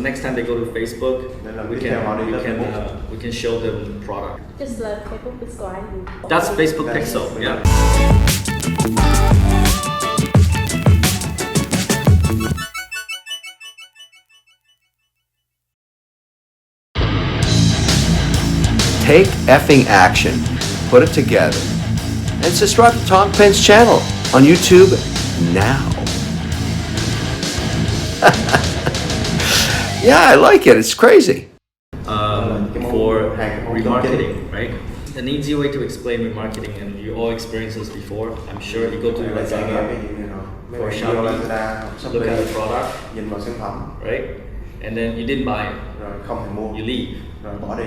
next time they go to Facebook, Nên là we tiếp theo họ đi lên can Facebook. we can show them product. Just like Facebook Pixel. That's Facebook That's Pixel. Facebook. Yeah. Take effing action, put it together, and subscribe to Tompeng's channel on YouTube now. Yeah, I like it. It's crazy. For remarketing, right? An easy way to explain remarketing, and you all experienced this before, I'm sure. You go to Bạn trải nghiệm Lazada, cái gì như nào? For Bạn Shopee, vô Lazada, look at the Shopee, product, nhìn vào sản phẩm, right? And then you didn't buy it, rồi không thể mua, you leave. rồi bỏ đi.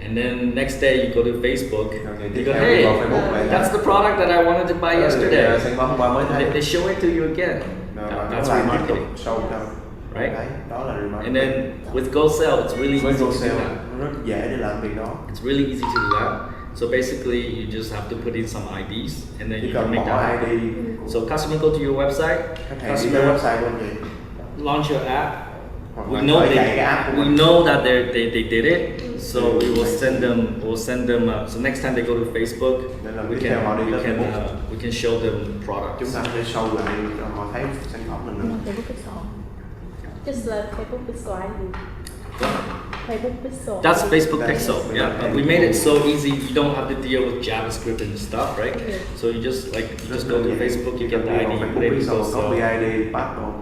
And then next day you go to Facebook, Rồi ngày you tiếp go, theo hey, đi vào Facebook lại that's the product that I wanted to buy yesterday. Sản phẩm hôm qua mới thấy. They show it to you again. Rồi That's nó lại tiếp tục remarketing. show cho. Right? Đấy, đó là And remarketing. then with Go Sell, it's really Với easy Go to do Sale, that. nó rất dễ để làm việc đó. It's really easy to do that. So basically, you just have to put in some IDs, and then Chỉ you can cần make bỏ that happen. ID, So customer go to your website, khách hàng đi tới customer website của anh chị, launch your app. hoặc We là know khởi they, chạy cái app của we mình. know that they did it. So we will send them. So next time they go to Facebook, Nên là we tiếp theo họ đi can tới Facebook, we can show them chúng products. ta sẽ show lại cho họ thấy sản phẩm mình nữa. Facebook Pixel. Just like Facebook Pixel. Facebook Pixel. That's Facebook That's Pixel. Facebook. Yeah, we made it so easy. You don't have to deal with JavaScript and stuff, right? Yeah. So you just go to Facebook, you get the ID, you put Facebook it in Pixel, Go copy Sell. ID, password.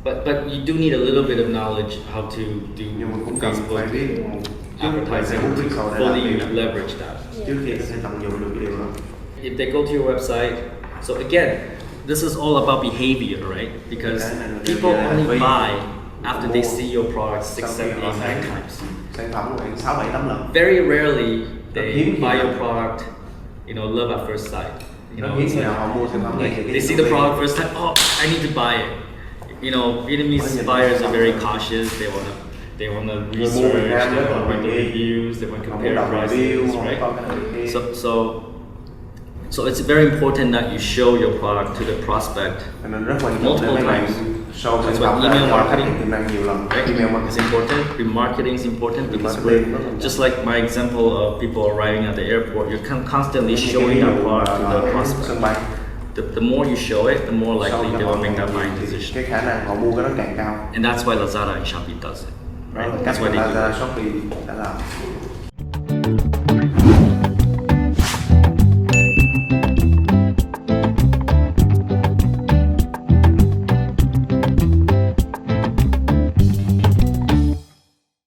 But you do need a little bit of knowledge how to do Nhưng mà cũng cần phải Facebook biết một chút về advertising Facebook to Pixel để làm fully việc đó. leverage that. Trước khi có thể tận dụng được cái điều đó. If they go to your website, so again, this is all about behavior, right? Because people only buy after they see your product 6, 7, 8, 9 times. Sản phẩm của bạn 6, 7, 8 lần. Very rarely they hiếm khi buy nào. your product, love at first sight. Nó hiếm khi nào họ mua sản phẩm này. They see the product first time, oh, I need to buy it. Vietnamese buyers are very cautious. They wanna research, they wanna read the reviews, they wanna compare prices, right? So it's very important that you show your product to the prospect. Nên rất quan trọng để Multiple mấy bạn times. show sản That's phẩm why ra email cho khách marketing, hàng tiềm năng nhiều lần. right? Email It's marketing. important. Remarketing is important because Remarketing rất quan just like my example of people arriving at the airport, you're constantly showing that product to the sân prospect. bay. The more you show it, the more likely Show cho they họ will make that nhiều buying thì decision. cái khả năng họ mua cái đó càng cao. And that's why Lazada and Shopee does it. Đó là Right? cách That's mà why they do Lazada, it. Shopee đã làm.